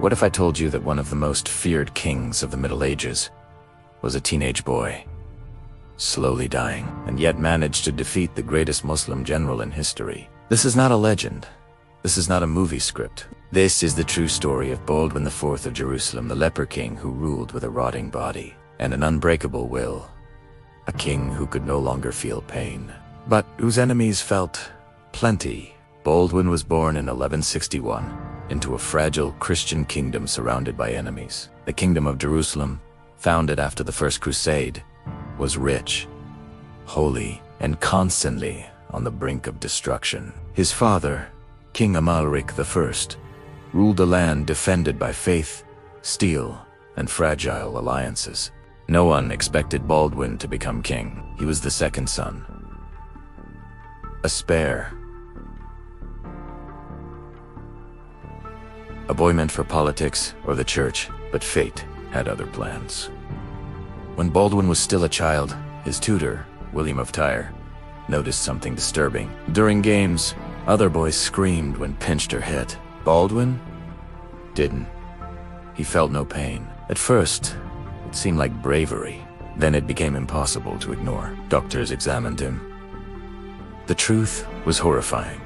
What if I told you that one of the most feared kings of the Middle Ages was a teenage boy, slowly dying, and yet managed to defeat the greatest Muslim general in history? This is not a legend. This is not a movie script. This is the true story of Baldwin IV of Jerusalem, the leper king who ruled with a rotting body and an unbreakable will. A king who could no longer feel pain, but whose enemies felt plenty. Baldwin was born in 1161 into a fragile Christian kingdom surrounded by enemies. The kingdom of Jerusalem, founded after the First Crusade, was rich, holy, and constantly on the brink of destruction. His father, King Amalric I, ruled a land defended by faith, steel, and fragile alliances. No one expected Baldwin to become king. He was the second son, a spare, a boy meant for politics or the church, but fate had other plans. When Baldwin was still a child, his tutor, William of Tyre, noticed something disturbing. During games, other boys screamed when pinched or hit. Baldwin didn't. He felt no pain. At first, it seemed like bravery. Then it became impossible to ignore. Doctors examined him. The truth was horrifying.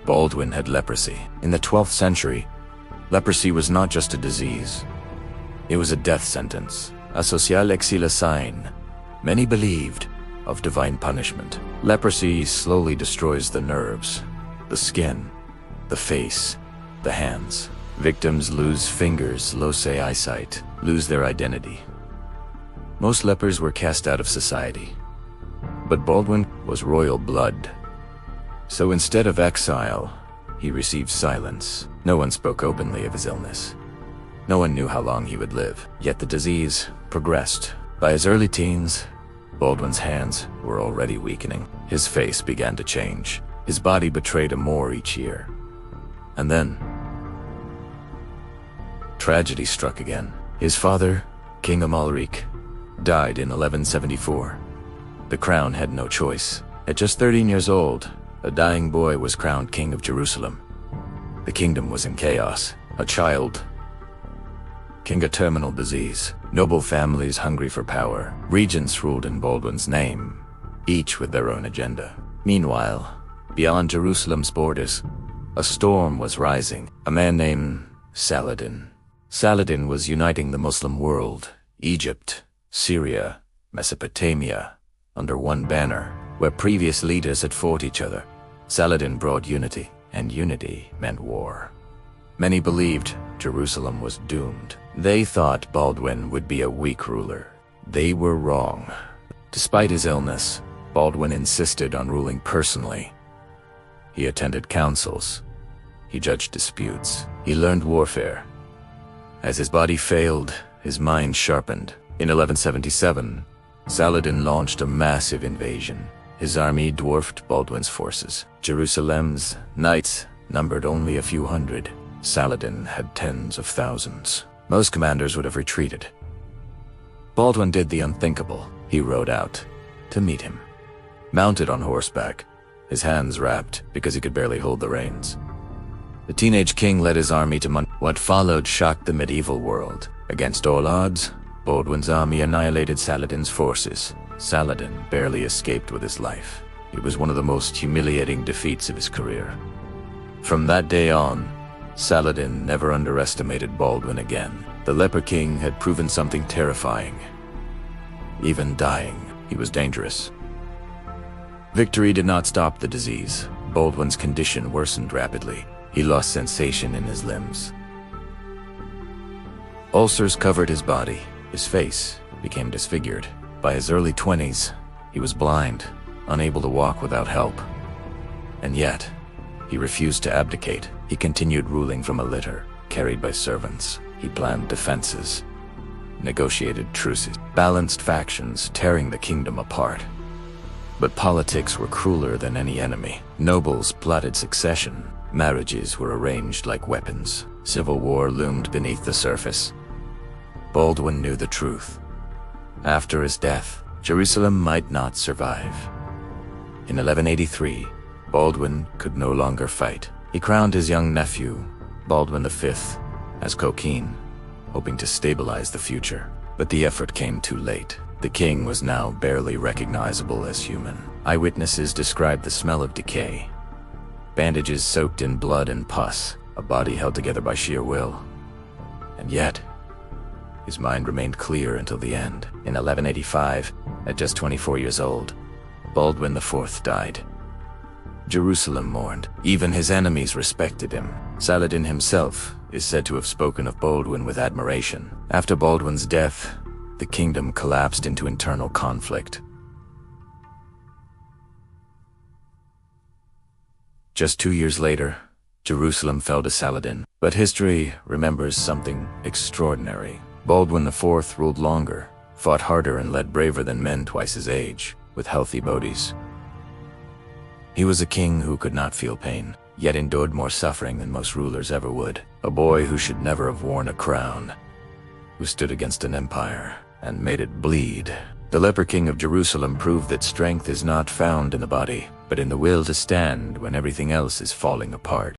Baldwin had leprosy. In the 12th century, leprosy was not just a disease. It was a death sentence, a social exil sign, many believed, of divine punishment. Leprosy slowly destroys the nerves, the skin, the face, the hands. Victims lose fingers, lose eyesight, lose their identity. Most lepers were cast out of society, but Baldwin was royal blood. So instead of exile, he received silence. No one spoke openly of his illness. No one knew how long he would live. Yet the disease progressed. By his early teens, Baldwin's hands were already weakening. His face began to change. His body betrayed him more each year. And then, tragedy struck again. His father, King Amalric, died in 1174. The crown had no choice. At just 13 years old, a dying boy was crowned king of Jerusalem. The kingdom was in chaos. A child, king of terminal disease. Noble families hungry for power. Regents ruled in Baldwin's name, each with their own agenda. Meanwhile, beyond Jerusalem's borders, a storm was rising. A man named Saladin. Saladin was uniting the Muslim world, Egypt, Syria, Mesopotamia, under one banner. Where previous leaders had fought each other, Saladin brought unity, and unity meant war. Many believed Jerusalem was doomed. They thought Baldwin would be a weak ruler. They were wrong. Despite his illness, Baldwin insisted on ruling personally. He attended councils. He judged disputes. He learned warfare. As his body failed, his mind sharpened. In 1177, Saladin launched a massive invasion. His army dwarfed Baldwin's forces. Jerusalem's knights numbered only a few hundred. Saladin had tens of thousands. Most commanders would have retreated. Baldwin did the unthinkable. He rode out to meet him. Mounted on horseback, his hands wrapped because he could barely hold the reins. The teenage king led his army to What followed shocked the medieval world. Against all odds, Baldwin's army annihilated Saladin's forces. Saladin barely escaped with his life. It was one of the most humiliating defeats of his career. From that day on, Saladin never underestimated Baldwin again. The leper king had proven something terrifying. Even dying, he was dangerous. Victory did not stop the disease. Baldwin's condition worsened rapidly. He lost sensation in his limbs. Ulcers covered his body. His face became disfigured. By his early 20s, he was blind, unable to walk without help. And yet, he refused to abdicate. He continued ruling from a litter, carried by servants. He planned defenses, negotiated truces, balanced factions, tearing the kingdom apart. But politics were crueler than any enemy. Nobles plotted succession. Marriages were arranged like weapons. Civil war loomed beneath the surface. Baldwin knew the truth. After his death, Jerusalem might not survive. In 1183, Baldwin could no longer fight. He crowned his young nephew, Baldwin V as cocaine, hoping to stabilize the future. But the effort came too late. The king was now barely recognizable as human. Eyewitnesses described the smell of decay. Bandages soaked in blood and pus, a body held together by sheer will. And yet, his mind remained clear until the end. In 1185, at just 24 years old, Baldwin IV died. Jerusalem mourned. Even his enemies respected him. Saladin himself is said to have spoken of Baldwin with admiration. After Baldwin's death, the kingdom collapsed into internal conflict. Just 2 years later, Jerusalem fell to Saladin. But history remembers something extraordinary. Baldwin IV ruled longer, fought harder, and led braver than men twice his age, with healthy bodies. He was a king who could not feel pain, yet endured more suffering than most rulers ever would. A boy who should never have worn a crown, who stood against an empire and made it bleed. The leper king of Jerusalem proved that strength is not found in the body, but in the will to stand when everything else is falling apart.